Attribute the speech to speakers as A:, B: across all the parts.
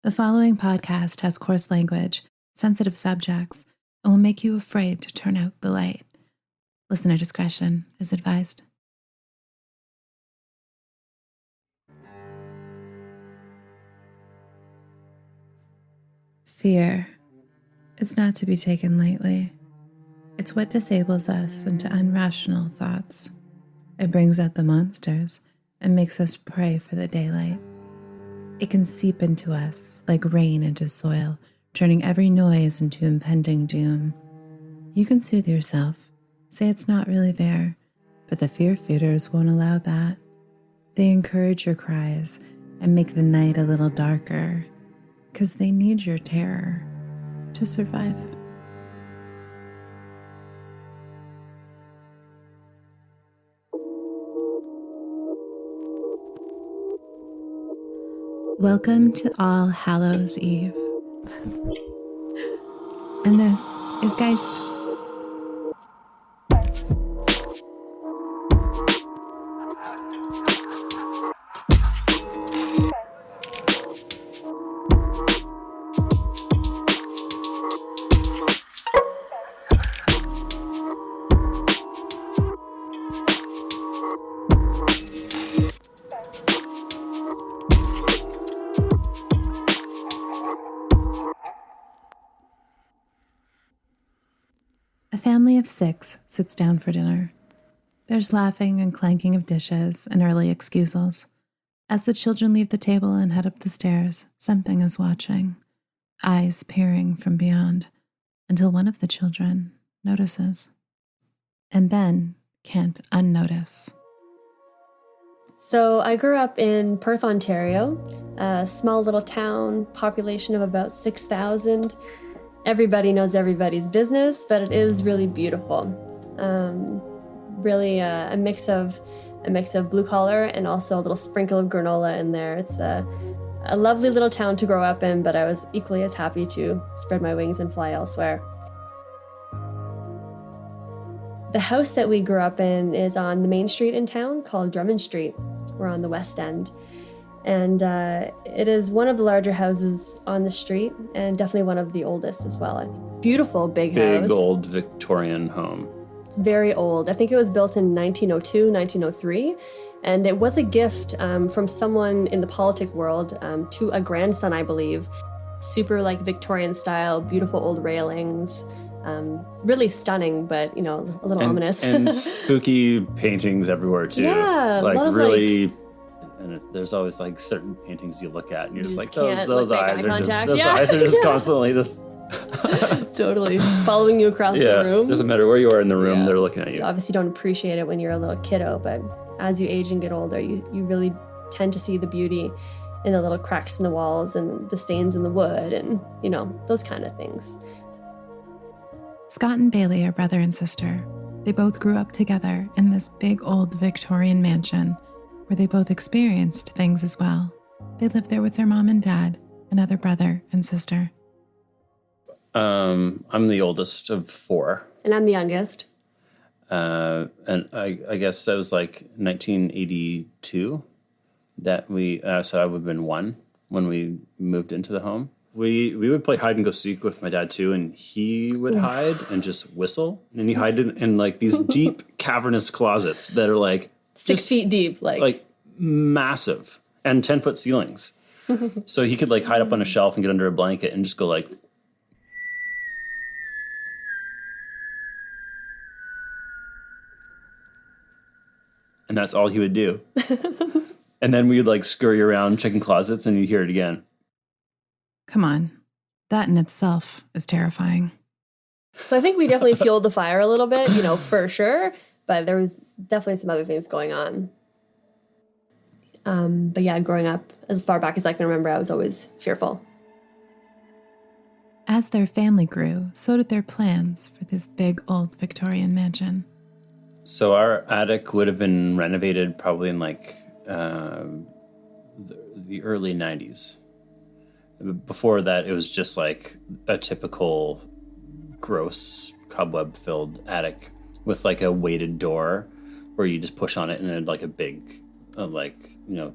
A: The following podcast has coarse language, sensitive subjects, and will make you afraid to turn out the light. Listener discretion is advised. Fear. It's not to be taken lightly. It's what disables us into irrational thoughts. It brings out the monsters and makes us pray for the daylight. It can seep into us like rain into soil, turning every noise into impending doom. You can soothe yourself, say it's not really there, but the fear feeders won't allow that. They encourage your cries and make the night a little darker, because they need your terror to survive. Welcome to All Hallows Eve. And this is Geist. A family of 6 sits down for dinner. There's laughing and clanking of dishes and early excusals. As the children leave the table and head up the stairs, something is watching, eyes peering from beyond, until one of the children notices, and then can't unnotice.
B: So I grew up in Perth, Ontario, a small little town, population of about 6,000. Everybody knows everybody's business, but it is really beautiful. Really a mix of blue collar and also a little sprinkle of granola in there. It's a lovely little town to grow up in, but I was equally as happy to spread my wings and fly elsewhere. The house that we grew up in is on the main street in town called Drummond Street. We're on the west end. And it is one of the larger houses on the street and definitely one of the oldest as well. Beautiful big house.
C: Big old Victorian home.
B: It's very old. I think it was built in 1902, 1903. And it was a gift from someone in the politic world to a grandson, I believe. Super like Victorian style, beautiful old railings. Really stunning, but, you know, a little ominous.
C: And spooky paintings everywhere too.
B: Yeah.
C: Like
B: a lot of
C: really... And there's always like certain paintings you look at and you're just like, those eyes are just constantly just
B: totally following you across the room.
C: Doesn't matter where you are in the room, they're looking at you.
B: You obviously don't appreciate it when you're a little kiddo, but as you age and get older, you really tend to see the beauty in the little cracks in the walls and the stains in the wood and, you know, those kind of things.
A: Scott and Bailey are brother and sister. They both grew up together in this big old Victorian mansion where they both experienced things as well. They lived there with their mom and dad, another brother and sister.
C: I'm the oldest of 4.
B: And I'm the youngest.
C: And I guess that was like 1982 that so I would have been 1 when we moved into the home. We would play hide and go seek with my dad too, and he would hide and just whistle. And he hide in like these deep cavernous closets that are like
B: 6 feet deep, like
C: massive, and 10-foot ceilings. So he could like hide up on a shelf and get under a blanket and just go like. And that's all he would do. And then we'd like scurry around checking closets and you'd hear it again.
A: Come on. That in itself is terrifying.
B: So I think we definitely fueled the fire a little bit, you know, for sure. But there was definitely some other things going on. But yeah, growing up, as far back as I can remember, I was always fearful.
A: As their family grew, so did their plans for this big old Victorian mansion.
C: So our attic would have been renovated probably in like the early 90s. Before that, it was just like a typical gross cobweb-filled attic with like a weighted door where you just push on it and then like a big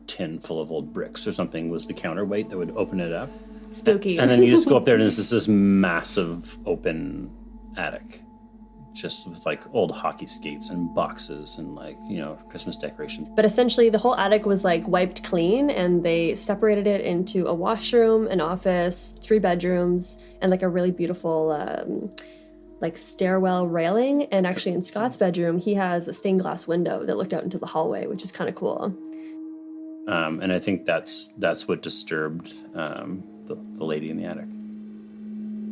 C: tin full of old bricks or something was the counterweight that would open it up.
B: Spooky.
C: And then you just go up there and there's this massive open attic. Just with like old hockey skates and boxes and like, Christmas decorations.
B: But essentially the whole attic was like wiped clean, and they separated it into a washroom, an office, 3 bedrooms, and like a really beautiful like stairwell railing. And actually in Scott's bedroom, he has a stained glass window that looked out into the hallway, which is kind of cool.
C: And I think that's what disturbed the lady in the attic.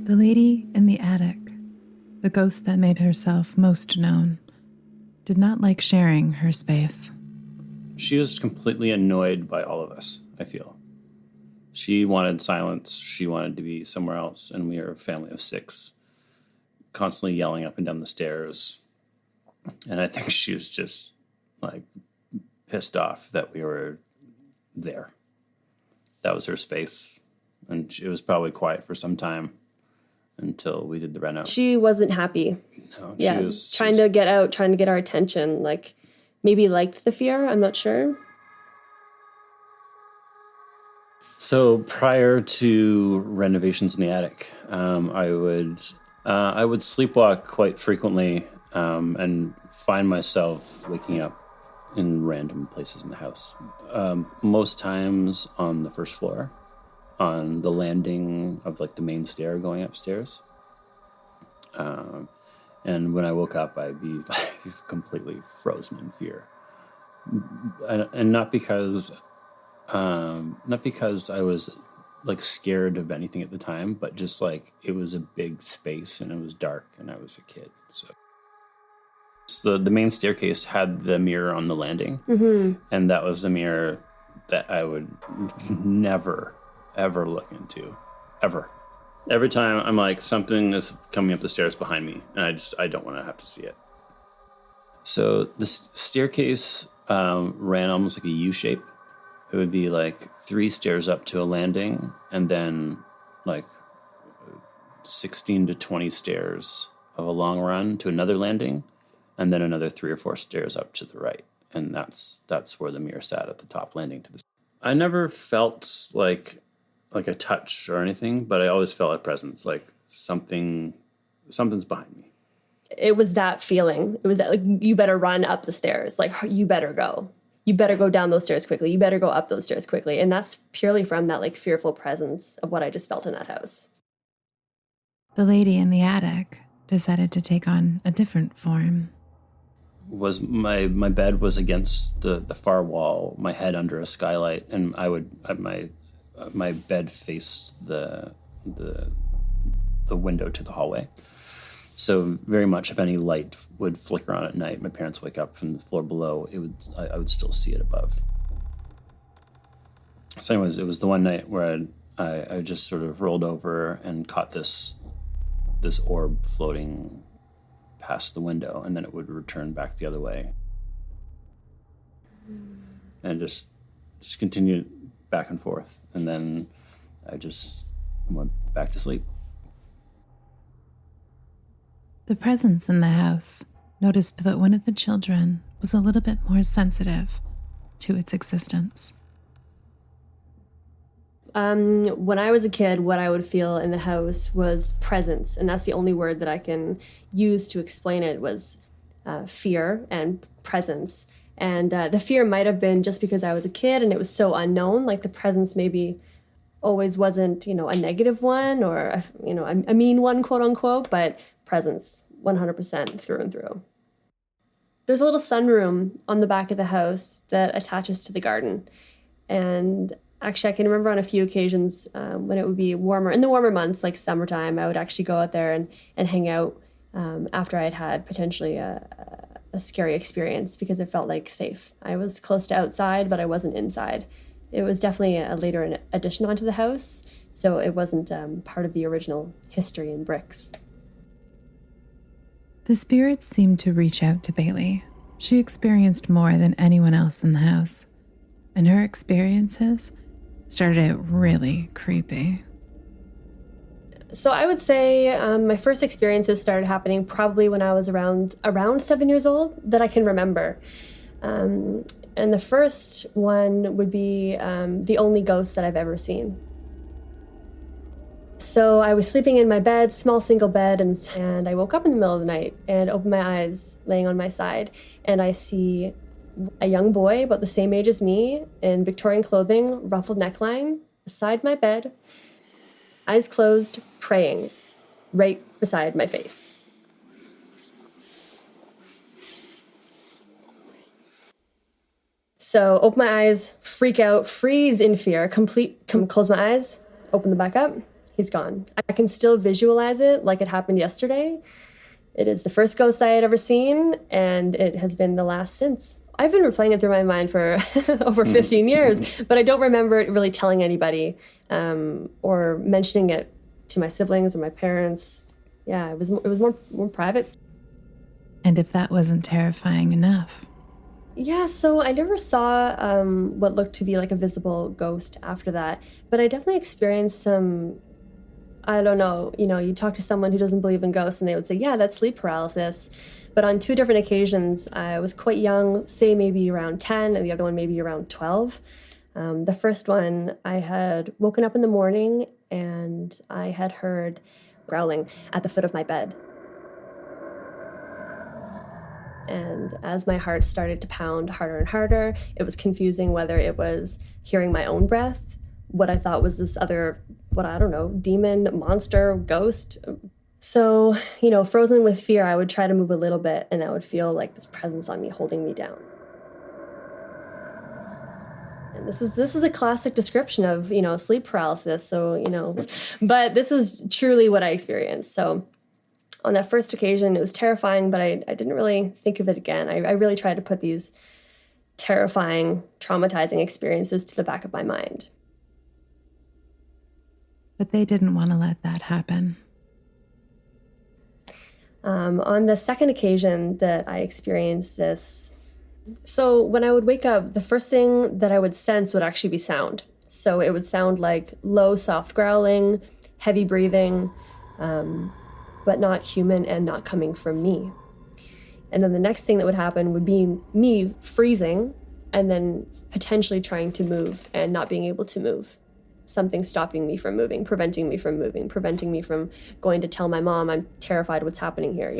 A: The lady in the attic, the ghost that made herself most known, did not like sharing her space.
C: She was completely annoyed by all of us, I feel. She wanted silence. She wanted to be somewhere else. And we are a family of 6, constantly yelling up and down the stairs. And I think she was just like pissed off that we were there. That was her space. And it was probably quiet for some time until we did the reno.
B: She wasn't happy.
C: No,
B: she was trying to get out, trying to get our attention. Like maybe liked the fear. I'm not sure.
C: So prior to renovations in the attic, I would sleepwalk quite frequently and find myself waking up in random places in the house. Most times on the first floor, on the landing of like the main stair going upstairs. And when I woke up, I'd be like completely frozen in fear. And not because I was like scared of anything at the time, but just like it was a big space and it was dark and I was a kid. So the main staircase had the mirror on the landing, and that was the mirror that I would never, ever look into, ever. Every time I'm like, something is coming up the stairs behind me, and I don't want to have to see it. So the staircase ran almost like a U shape. It would be like 3 stairs up to a landing, and then like 16 to 20 stairs of a long run to another landing, and then another 3 or 4 stairs up to the right. And that's where the mirror sat, at the top landing to the. I never felt like a touch or anything, but I always felt a presence, like something's behind me.
B: It was that feeling. It was that like, you better run up the stairs. Like, you better go. You better go down those stairs quickly. You better go up those stairs quickly. And that's purely from that like fearful presence of what I just felt in that house.
A: The lady in the attic decided to take on a different form.
C: Was my bed was against the far wall, my head under a skylight, and my bed faced the window to the hallway. So very much if any light would flicker on at night, my parents wake up from the floor below, I would still see it above. So anyways, it was the one night where I just sort of rolled over and caught this orb floating past the window, and then it would return back the other way. And just continued back and forth. And then I just went back to sleep.
A: The presence in the house noticed that one of the children was a little bit more sensitive to its existence.
B: When I was a kid, what I would feel in the house was presence. And that's the only word that I can use to explain it was fear and presence. And the fear might have been just because I was a kid and it was so unknown, like the presence maybe always wasn't, a negative one or, a mean one, quote unquote, but presence 100% through and through. There's a little sunroom on the back of the house that attaches to the garden. And actually, I can remember on a few occasions when it would be warmer, in the warmer months, like summertime, I would actually go out there and hang out after I'd had potentially a scary experience because it felt like safe. I was close to outside, but I wasn't inside. It was definitely a later addition onto the house, so it wasn't part of the original history in bricks.
A: The spirits seemed to reach out to Bailey. She experienced more than anyone else in the house, and her experiences started out really creepy.
B: So I would say my first experiences started happening probably when I was around 7 years old that I can remember. And the first one would be the only ghost that I've ever seen. So I was sleeping in my bed, small single bed, and I woke up in the middle of the night and opened my eyes, laying on my side, and I see a young boy about the same age as me in Victorian clothing, ruffled neckline, beside my bed, eyes closed, praying, right beside my face. So open my eyes, freak out, freeze in fear, close my eyes, open them back up, he's gone. I can still visualize it like it happened yesterday. It is the first ghost I had ever seen, and it has been the last since. I've been replaying it through my mind for over 15 years, but I don't remember it really telling anybody or mentioning it to my siblings or my parents. Yeah, it was more private.
A: And if that wasn't terrifying enough.
B: Yeah, so I never saw what looked to be like a visible ghost after that, but I definitely experienced some, I don't know, you talk to someone who doesn't believe in ghosts and they would say, yeah, that's sleep paralysis. But on 2 different occasions, I was quite young, say maybe around 10, and the other one maybe around 12. The first one, I had woken up in the morning and I had heard growling at the foot of my bed. And as my heart started to pound harder and harder, it was confusing whether it was hearing my own breath, what I thought was this other, demon, monster, ghost. So, frozen with fear, I would try to move a little bit and I would feel like this presence on me holding me down. And this is a classic description of, sleep paralysis. So, but this is truly what I experienced. So on that first occasion, it was terrifying, but I didn't really think of it again. I really tried to put these terrifying, traumatizing experiences to the back of my mind.
A: But they didn't want to let that happen.
B: On the second occasion that I experienced this, so when I would wake up, the first thing that I would sense would actually be sound. So it would sound like low, soft growling, heavy breathing, but not human and not coming from me. And then the next thing that would happen would be me freezing and then potentially trying to move and not being able to move. Something stopping me from moving, preventing me from moving, preventing me from going to tell my mom I'm terrified what's happening here,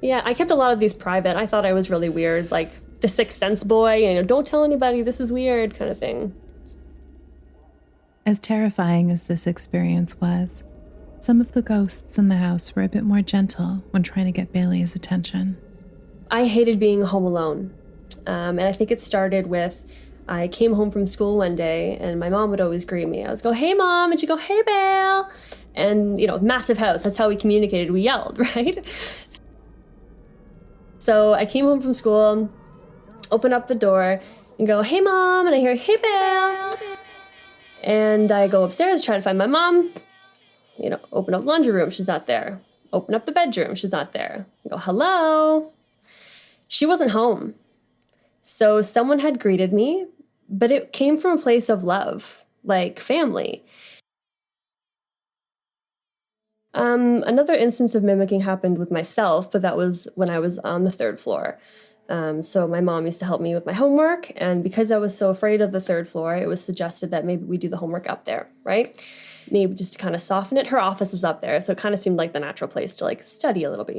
B: Yeah, I kept a lot of these private. I thought I was really weird, like the Sixth Sense boy, don't tell anybody, this is weird kind of thing.
A: As terrifying as this experience was, some of the ghosts in the house were a bit more gentle when trying to get Bailey's attention.
B: I hated being home alone. And I think it started with, I came home from school one day and my mom would always greet me. I would go, hey mom, and she'd go, hey Belle. And, massive house, that's how we communicated, we yelled, right? So I came home from school, open up the door and go, hey mom, and I hear, hey Belle. And I go upstairs, try to find my mom. Open up laundry room, she's not there. Open up the bedroom, she's not there. I go, hello. She wasn't home. So someone had greeted me, but it came from a place of love, like family. Another instance of mimicking happened with myself, but that was when I was on the 3rd floor. So my mom used to help me with my homework, and because I was so afraid of the 3rd floor, it was suggested that maybe we do the homework up there, right? Maybe just to kind of soften it. Her office was up there, so it kind of seemed like the natural place to study a little bit,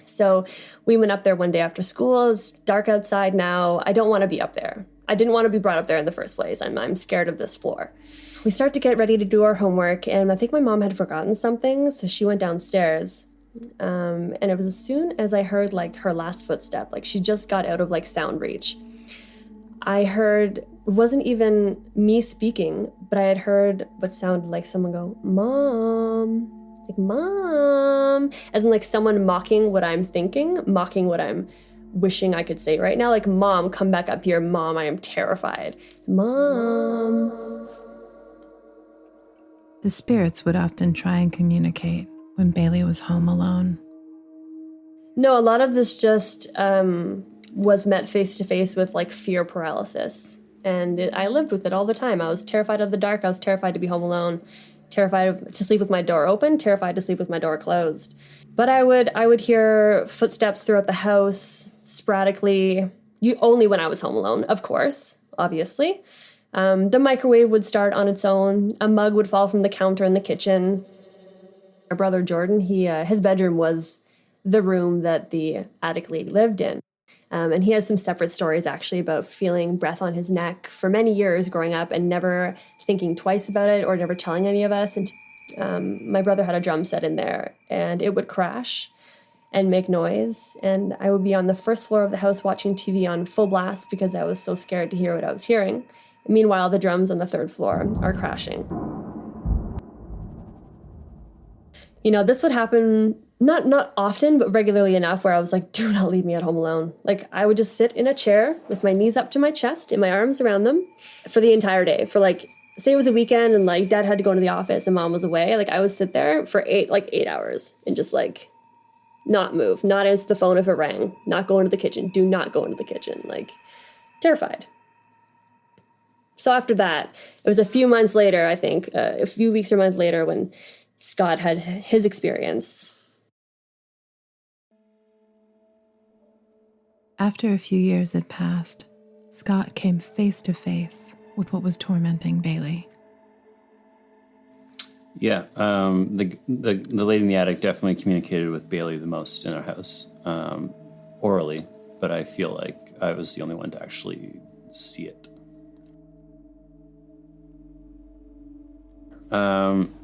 B: So we went up there one day after school. It's dark outside now. I don't want to be up there. I didn't want to be brought up there in the first place. I'm scared of this floor. We start to get ready to do our homework, and I think my mom had forgotten something, so she went downstairs. And it was as soon as I heard her last footstep, she just got out of sound reach. I heard, it wasn't even me speaking, but I had heard what sounded like someone go, Mom, Mom, as in someone mocking what I'm thinking, mocking what I'm wishing I could say right now, Mom, come back up here, Mom, I am terrified, Mom.
A: The spirits would often try and communicate when Bailey was home alone.
B: No, a lot of this just was met face to face with fear paralysis. And I lived with it all the time. I was terrified of the dark. I was terrified to be home alone, terrified to sleep with my door open, terrified to sleep with my door closed. But I would hear footsteps throughout the house sporadically, only when I was home alone, of course, obviously. The microwave would start on its own. A mug would fall from the counter in the kitchen. My brother Jordan, his bedroom was the room that the attic lady lived in. And he has some separate stories actually about feeling breath on his neck for many years growing up and never thinking twice about it or never telling any of us. And my brother had a drum set in there and it would crash and make noise. And I would be on the first floor of the house watching TV on full blast because I was so scared to hear what I was hearing. Meanwhile, the drums on the third floor are crashing. You know, this would happen not often, but regularly enough where I was like, do not leave me at home alone. Like, I would just sit in a chair with my knees up to my chest and my arms around them for the entire day. For like, say it was a weekend and like dad had to go to the office and mom was away. Like, I would sit there for 8 hours and just like not move, not answer the phone if it rang, not go into the kitchen, do not go into the kitchen, like terrified. So after that, it was a few months later, I think, a few weeks or month later when Scott had his experience.
A: After a few years had passed, Scott came face to face with what was tormenting Bailey.
C: Yeah, the lady in the attic definitely communicated with Bailey the most in our house, orally, but I feel like I was the only one to actually see it.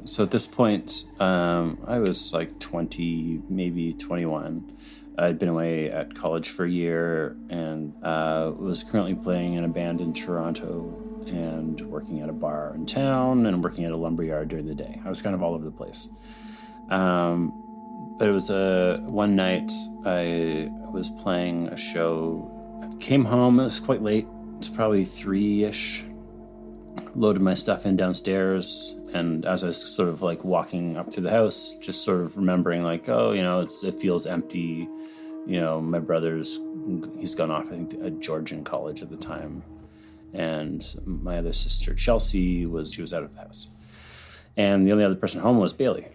C: So at this point, I was like 20, maybe 21. I'd been away at college for a year and was currently playing in a band in Toronto and working at a bar in town and working at a lumberyard during the day. I was kind of all over the place. But it was one night I was playing a show. I came home, it was quite late. It's probably 3-ish. Loaded my stuff in downstairs, and as I was sort of like walking up to the house, just sort of remembering like, oh, you know, it feels empty. You know, my he's gone off, I think, at Georgian college at the time. And my other sister, Chelsea, she was out of the house. And the only other person home was Bailey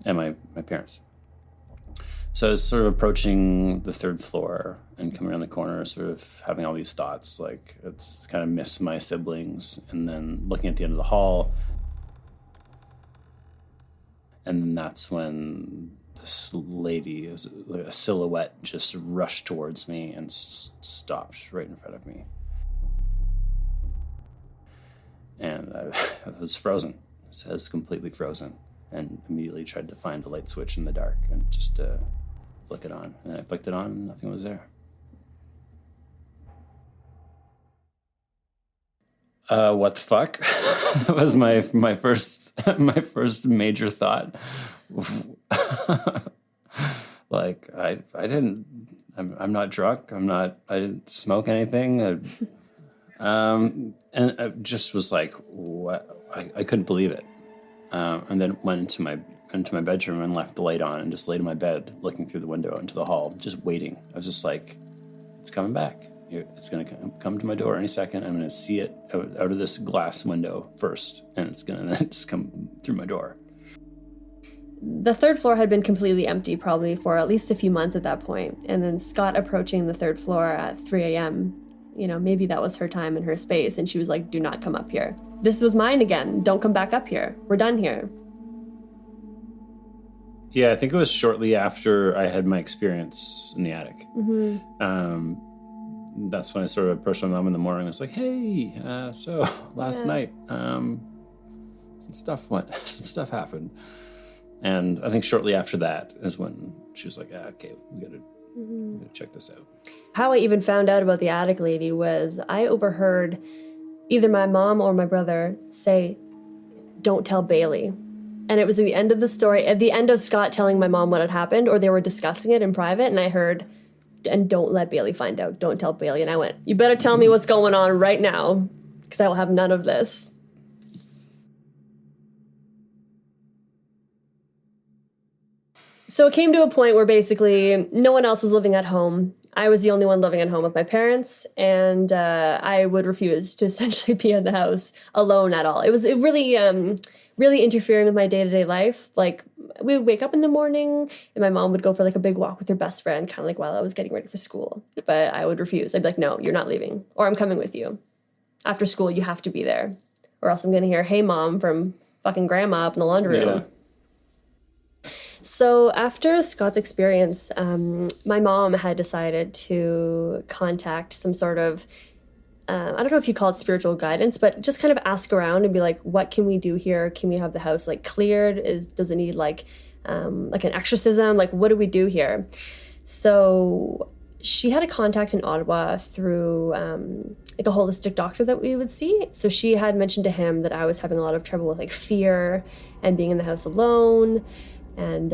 C: and my parents. So I was sort of approaching the third floor and coming around the corner, sort of having all these thoughts, like it's kind of miss my siblings, and then looking at the end of the hall. And then that's when this lady, a silhouette, just rushed towards me and stopped right in front of me. And I was frozen. I was completely frozen, and immediately tried to find a light switch in the dark and just flick it on. And I flicked it on and nothing was there. What the fuck? was my first major thought. Like I'm not drunk. I didn't smoke anything. And I just was like, what? I couldn't believe it. And then went into my bedroom and left the light on and just laid in my bed, looking through the window into the hall, just waiting. I was just like, it's coming back. It's going to come to my door any second. I'm going to see it out of this glass window first, and it's going to just come through my door.
B: The third floor had been completely empty probably for at least a few months at that point. And then Scott approaching the third floor at 3 a.m., you know, maybe that was her time and her space. And she was like, do not come up here. This was mine again. Don't come back up here. We're done here.
C: Yeah, I think it was shortly after I had my experience in the attic. Mm-hmm. That's when I sort of approached my mom in the morning. I was like, hey, so last night, some stuff happened. And I think shortly after that is when she was like, okay, we gotta check this out.
B: How I even found out about the attic lady was I overheard either my mom or my brother say, don't tell Bailey. And it was at the end of the story, at the end of Scott telling my mom what had happened, or they were discussing it in private, and I heard, and don't let Bailey find out. Don't tell Bailey. And I went, you better tell me what's going on right now, because I will have none of this. So it came to a point where basically no one else was living at home. I was the only one living at home with my parents, and I would refuse to essentially be in the house alone at all. It was really interfering with my day-to-day life. Like, we would wake up in the morning, and my mom would go for like a big walk with her best friend, kind of like while I was getting ready for school. But I would refuse. I'd be like, no, you're not leaving, or I'm coming with you. after school, you have to be there, or else I'm going to hear, "Hey, Mom," from fucking grandma up in the laundry room. So after Scott's experience, my mom had decided to contact some sort of, I don't know if you call it spiritual guidance, but just kind of ask around and be like, what can we do here? Can we have the house like cleared? Does it need like an exorcism? Like, what do we do here? So she had a contact in Ottawa through like a holistic doctor that we would see. So she had mentioned to him that I was having a lot of trouble with like fear and being in the house alone. And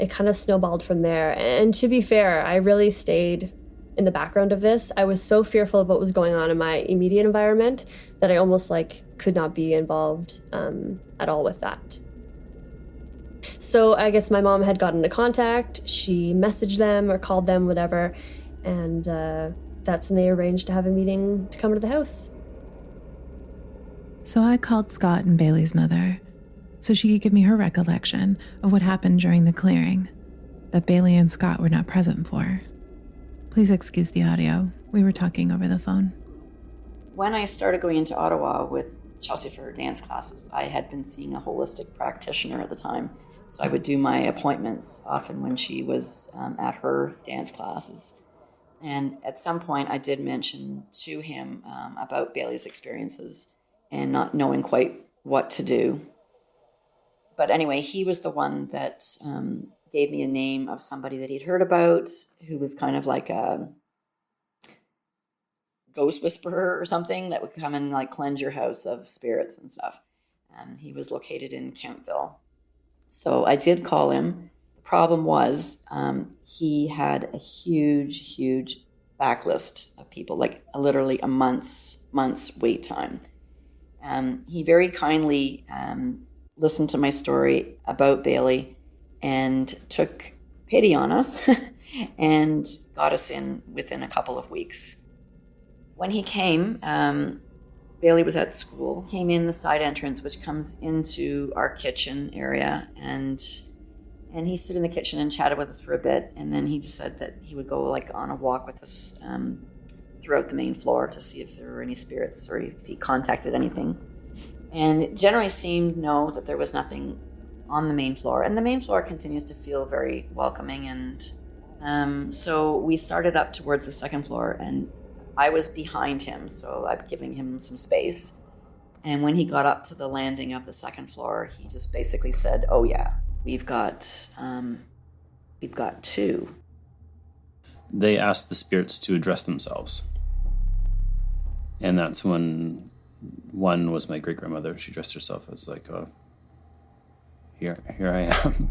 B: it kind of snowballed from there. And to be fair, I really stayed in the background of this. I was so fearful of what was going on in my immediate environment that I almost like could not be involved at all with that. So I guess my mom had gotten into contact. She messaged them or called them, whatever. And that's when they arranged to have a meeting to come to the house.
A: So I called Scott and Bailey's mother so she could give me her recollection of what happened during the clearing that Bailey and Scott were not present for. Please excuse the audio. We were talking over the phone.
D: When I started going into Ottawa with Chelsea for her dance classes, I had been seeing a holistic practitioner at the time. So I would do my appointments often when she was at her dance classes. And at some point I did mention to him about Bailey's experiences and not knowing quite what to do. But anyway, he was the one that gave me a name of somebody that he'd heard about who was kind of like a ghost whisperer or something that would come and like cleanse your house of spirits and stuff. He was located in Countville. So I did call him. The problem was he had a huge backlist of people, like literally a month's wait time. He very kindly listened to my story about Bailey and took pity on us and got us in within a couple of weeks. When he came, Bailey was at school, came in the side entrance, which comes into our kitchen area, and he stood in the kitchen and chatted with us for a bit, and then he just said that he would go like on a walk with us throughout the main floor to see if there were any spirits or if he contacted anything. And it generally seemed no, that there was nothing on the main floor. And the main floor continues to feel very welcoming. And so we started up towards the second floor, and I was behind him, so I'm giving him some space. And when he got up to the landing of the second floor, he just basically said, "Oh yeah, we've got two."
C: They asked the spirits to address themselves. And that's when one was my great-grandmother. She dressed herself as like, "Oh, here I am."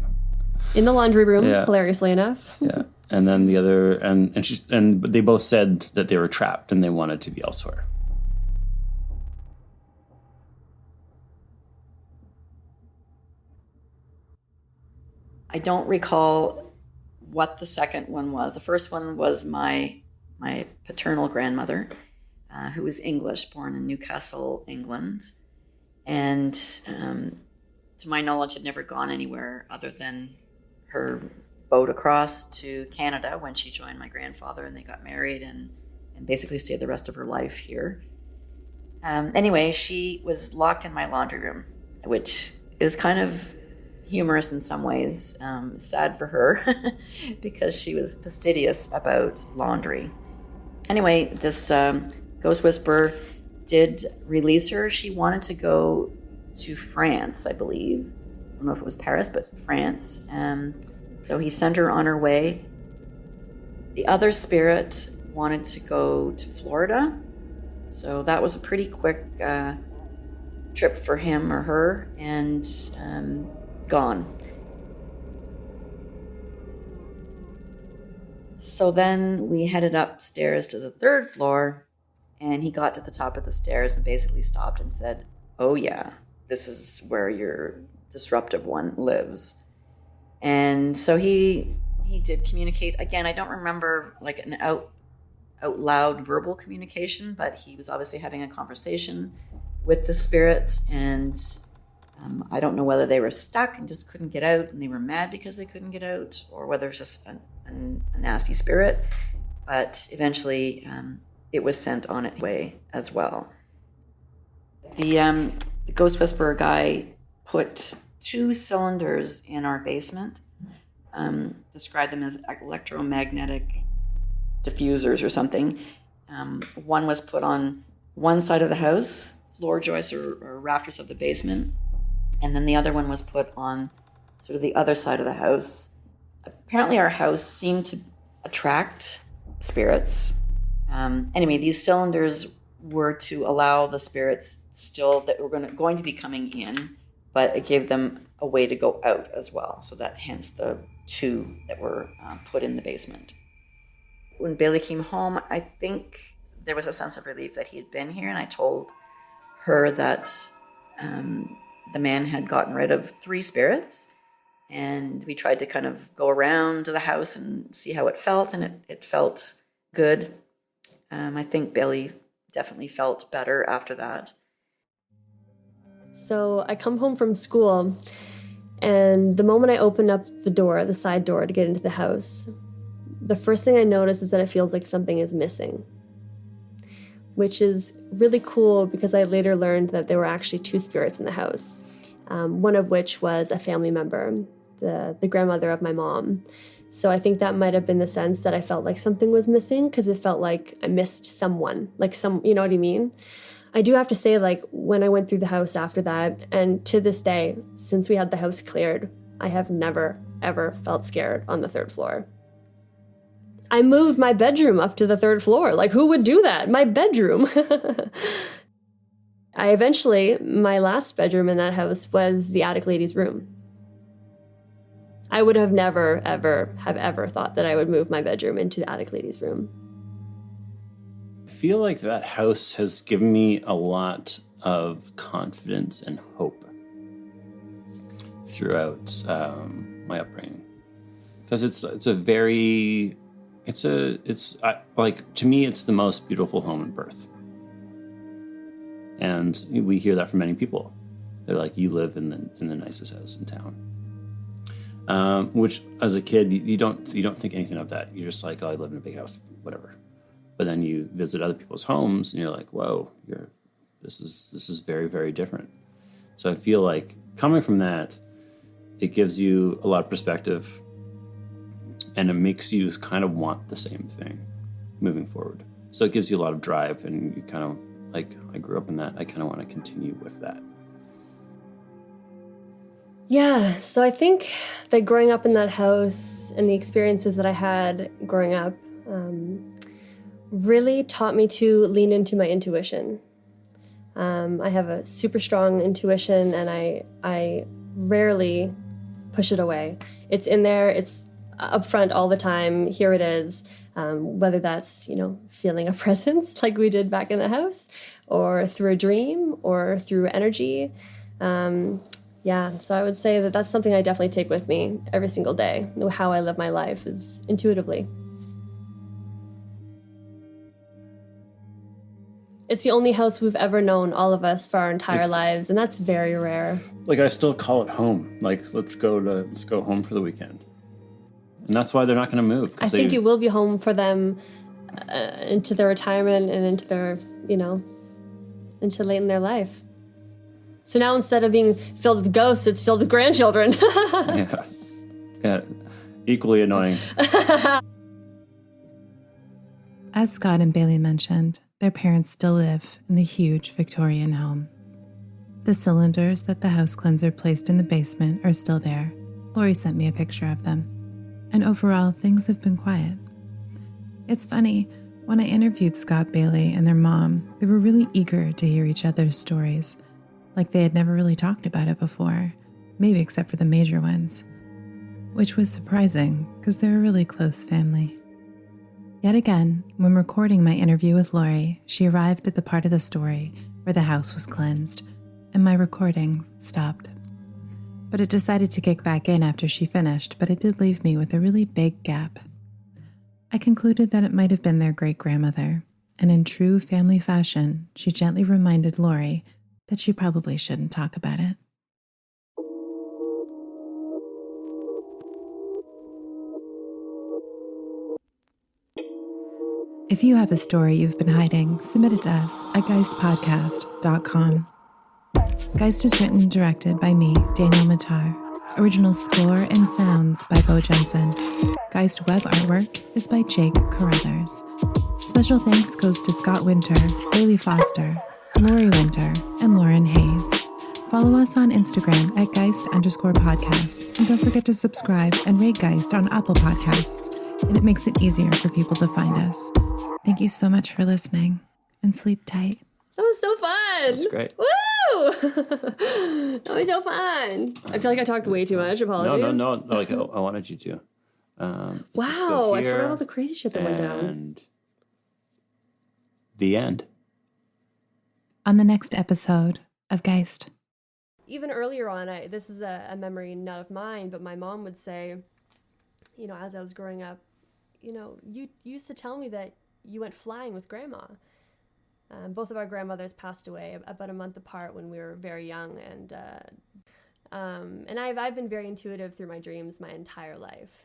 B: In the laundry room,
C: Yeah.
B: hilariously enough.
C: Yeah. And then the other, and they both said that they were trapped and they wanted to be elsewhere.
D: I don't recall what the second one was. The first one was my paternal grandmother, who was English, born in Newcastle, England. And to my knowledge, had never gone anywhere other than her boat across to Canada when she joined my grandfather, and they got married and basically stayed the rest of her life here. Anyway, she was locked in my laundry room, which is kind of humorous in some ways, sad for her because she was fastidious about laundry. Anyway, this ghost whisperer did release her. She wanted to go to France, I believe. I don't know if it was Paris, but France. So he sent her on her way. The other spirit wanted to go to Florida. So that was a pretty quick trip for him or her, and gone. So then we headed upstairs to the third floor, and he got to the top of the stairs and basically stopped and said, "Oh yeah, this is where your disruptive one lives." And so he did communicate. Again, I don't remember like an out loud verbal communication, but he was obviously having a conversation with the spirit, and I don't know whether they were stuck and just couldn't get out and they were mad because they couldn't get out, or whether it's just a nasty spirit. But eventually it was sent on its way as well. The ghost whisperer guy put 2 cylinders in our basement, described them as electromagnetic diffusers or something. One was put on one side of the house, floor joists or rafters of the basement, and then the other one was put on sort of the other side of the house. Apparently our house seemed to attract spirits. Anyway, these cylinders were to allow the spirits still that were going to be coming in, but it gave them a way to go out as well. So that hence the 2 that were put in the basement. When Bailey came home, I think there was a sense of relief that he had been here, and I told her that the man had gotten rid of 3 spirits, and we tried to kind of go around to the house and see how it felt, and it felt good. I think Bailey definitely felt better after that.
B: So I come home from school, and the moment I open up the door, the side door to get into the house, the first thing I notice is that it feels like something is missing, which is really cool because I later learned that there were actually 2 spirits in the house, one of which was a family member, the grandmother of my mom. So I think that might have been the sense that I felt like something was missing, because it felt like I missed someone, you know what I mean? I do have to say, like, when I went through the house after that, and to this day, since we had the house cleared, I have never, ever felt scared on the 3rd floor. I moved my bedroom up to the 3rd floor. Like, who would do that? My bedroom. My last bedroom in that house was the attic lady's room. I would have never, ever thought that I would move my bedroom into the attic lady's room.
C: I feel like that house has given me a lot of confidence and hope throughout my upbringing, because to me, it's the most beautiful home in Perth, and we hear that from many people. They're like, you live in the nicest house in town. Which, as a kid, you don't think anything of that. You're just like, oh, I live in a big house, whatever. But then you visit other people's homes, and you're like, whoa, this is very, very different. So I feel like coming from that, it gives you a lot of perspective, and it makes you kind of want the same thing moving forward. So it gives you a lot of drive, and you kind of, like, I grew up in that. I kind of want to continue with that.
B: Yeah, so I think that growing up in that house and the experiences that I had growing up really taught me to lean into my intuition. I have a super strong intuition, and I rarely push it away. It's in there, it's up front all the time. Here it is, whether that's, feeling a presence like we did back in the house, or through a dream, or through energy. Yeah, so I would say that that's something I definitely take with me every single day. How I live my life is intuitively. It's the only house we've ever known, all of us, for our entire lives, and that's very rare.
C: Like, I still call it home. Like, let's go home for the weekend. And that's why they're not going to move.
B: I think it will be home for them into their retirement and into their, into late in their life. So now, instead of being filled with ghosts, it's filled with grandchildren.
C: Yeah, equally annoying.
A: As Scott and Bailey mentioned, their parents still live in the huge Victorian home. The cylinders that the house cleanser placed in the basement are still there. Laurie sent me a picture of them. And overall, things have been quiet. It's funny, when I interviewed Scott, Bailey, and their mom, they were really eager to hear each other's stories, like they had never really talked about it before, maybe except for the major ones, which was surprising because they're a really close family. Yet again, when recording my interview with Laurie, she arrived at the part of the story where the house was cleansed, and my recording stopped. But it decided to kick back in after she finished, but it did leave me with a really big gap. I concluded that it might have been their great-grandmother, and in true family fashion, she gently reminded Laurie that she probably shouldn't talk about it. If you have a story you've been hiding, submit it to us at geistpodcast.com. Geist is written and directed by me, Danielle Matar. Original score and sounds by Beau Jensen. Geist web artwork is by Jake Carruthers. Special thanks goes to Scott Winter, Bailey Foster, Laurie Winter, and Lauren Hayes. Follow us on Instagram at Geist_podcast. And don't forget to subscribe and rate Geist on Apple Podcasts. And it makes it easier for people to find us. Thank you so much for listening, and sleep tight.
B: That was so fun.
C: That's great.
B: Woo! That was so fun. I feel like I talked way too much. Apologies.
C: No. Like I wanted you to.
B: Wow, I forgot all the crazy shit that went down.
C: And the end.
A: On the next episode of Geist.
B: Even earlier on, this is a memory not of mine, but my mom would say, you know, as I was growing up, you know, you used to tell me that you went flying with Grandma. Both of our grandmothers passed away about a month apart when we were very young, and I've been very intuitive through my dreams my entire life.